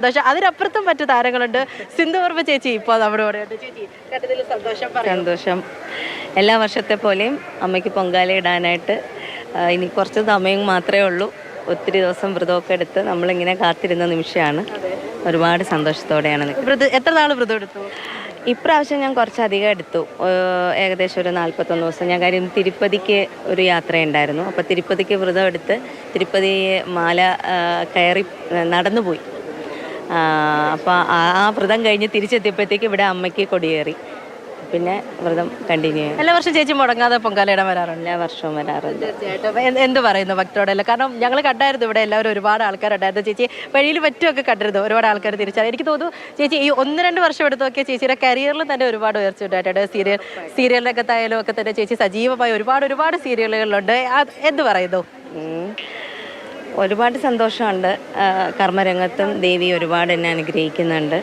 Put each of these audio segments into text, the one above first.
സന്തോഷം. അതിനപ്പുറത്തും മറ്റു താരങ്ങളുണ്ട്. സിന്ധു വർമ്മ ചേച്ചി ഇപ്പോൾ നമ്മുടെ കൂടെയുണ്ട്. ചേച്ചി കണ്ടതിൽ സന്തോഷം പറയൂ. സന്തോഷം. എല്ലാ വർഷത്തെ പോലെയും അമ്മയ്ക്ക് പൊങ്കാല ഇടാനായിട്ട് ഇനി കുറച്ച് സമയം മാത്രമേ ഉള്ളൂ. ഒത്തിരി ദിവസം വ്രതമൊക്കെ എടുത്ത് നമ്മളിങ്ങനെ കാത്തിരുന്ന നിമിഷമാണ്. ഒരുപാട് സന്തോഷത്തോടെയാണ് നിൽക്കുന്നത്. എത്ര നാൾ വ്രതം എടുത്തു? ഇപ്രാവശ്യം ഞാൻ കുറച്ചധികം എടുത്തു. ഏകദേശം ഒരു 41 ദിവസം. ഞാൻ കാര്യം തിരുപ്പതിക്ക് ഒരു യാത്രയുണ്ടായിരുന്നു. അപ്പോൾ തിരുപ്പതിക്ക് വ്രതം എടുത്ത് തിരുപ്പതി മാല കയറി നടന്നുപോയി. അപ്പോൾ ആ വ്രതം കഴിഞ്ഞ് തിരിച്ചെത്തിയപ്പോഴത്തേക്ക് ഇവിടെ അമ്മയ്ക്ക് കൊടിയേറി. പിന്നെ വ്രതം കണ്ടിന്യൂ ചെയ്യും. എല്ലാ വർഷം ചേച്ചി മുടങ്ങാതെ പൊങ്കാലയിടാൻ വരാറുണ്ട്? എല്ലാ വർഷവും വരാറുണ്ട്. തീർച്ചയായിട്ടും. എന്ത് പറയുന്നു ഭക്തരോടല്ല? കാരണം ഞങ്ങൾ കണ്ടായിരുന്നു ഇവിടെ എല്ലാവരും ഒരുപാട് ആൾക്കാരുണ്ടായിരുന്നു. ചേച്ചി വഴിയിൽ പറ്റുമൊക്കെ കണ്ടിരുന്നു. ഒരുപാട് ആൾക്കാർ തിരിച്ചറിയാം. എനിക്ക് തോന്നുന്നു ചേച്ചി ഈ 1-2 വർഷം എടുത്ത് നോക്കിയ ചേച്ചിയുടെ കരിയറിൽ തന്നെ ഒരുപാട് ഉയർച്ച ഉണ്ടായിട്ടുണ്ട്. സീരിയലിനകത്തായാലും ഒക്കെ തന്നെ ചേച്ചി സജീവമായി ഒരുപാട് സീരിയലുകളിലുണ്ട്. എന്ത് പറയുന്നു? ഒരുപാട് സന്തോഷമുണ്ട്. കർമ്മരംഗത്തും ദേവി ഒരുപാട് എന്നെ അനുഗ്രഹിക്കുന്നുണ്ട്.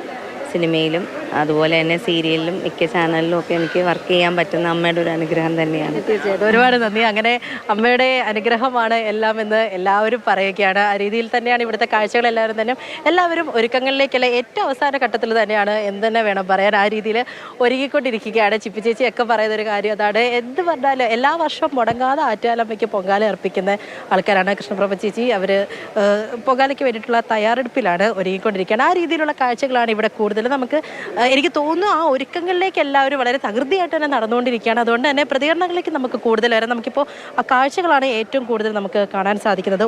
സിനിമയിലും അതുപോലെ തന്നെ സീരിയലിലും മിക്ക ചാനലിലും ഒക്കെ എനിക്ക് വർക്ക് ചെയ്യാൻ പറ്റുന്ന അമ്മയുടെ ഒരു അനുഗ്രഹം തന്നെയാണ്. തീർച്ചയായിട്ടും ഒരുപാട് നന്ദി. അങ്ങനെ അമ്മയുടെ അനുഗ്രഹമാണ് എല്ലാം എന്ന് എല്ലാവരും പറയുകയാണ്. ആ രീതിയിൽ തന്നെയാണ് ഇവിടുത്തെ കാഴ്ചകൾ. എല്ലാവരും ഒരുക്കങ്ങളിലേക്കല്ല ഏറ്റവും അവസാന ഘട്ടത്തിൽ തന്നെയാണ് എന്ത് തന്നെ വേണം പറയാൻ. ആ രീതിയിൽ ഒരുങ്ങിക്കൊണ്ടിരിക്കുകയാണ്. ചിപ്പി ചേച്ചിയൊക്കെ പറയുന്ന ഒരു കാര്യം അതാണ്. എന്ത് പറഞ്ഞാലും എല്ലാ വർഷവും മുടങ്ങാതെ ആറ്റുകാലമ്മയ്ക്ക് പൊങ്കാല അർപ്പിക്കുന്ന ആൾക്കാരാണ്. കൃഷ്ണപ്രഭ ചേച്ചി അവർ പൊങ്കാലയ്ക്ക് വേണ്ടിയിട്ടുള്ള തയ്യാറെടുപ്പിലാണ് ഒരുങ്ങിക്കൊണ്ടിരിക്കുകയാണ്. ആ രീതിയിലുള്ള കാഴ്ചകളാണ് ഇവിടെ കൂടുതൽ. നമുക്ക് എനിക്ക് തോന്നുന്നു ആ ഒരുക്കങ്ങളിലേക്ക് എല്ലാവരും വളരെ തകൃതിയായിട്ട് തന്നെ നടന്നുകൊണ്ടിരിക്കുകയാണ്. അതുകൊണ്ട് തന്നെ പ്രതികരണങ്ങളിലേക്ക് നമുക്ക് കൂടുതൽ വരാം. നമുക്കിപ്പോൾ ആ കാഴ്ചകളാണ് ഏറ്റവും കൂടുതൽ നമുക്ക് കാണാൻ സാധിക്കുന്നത്.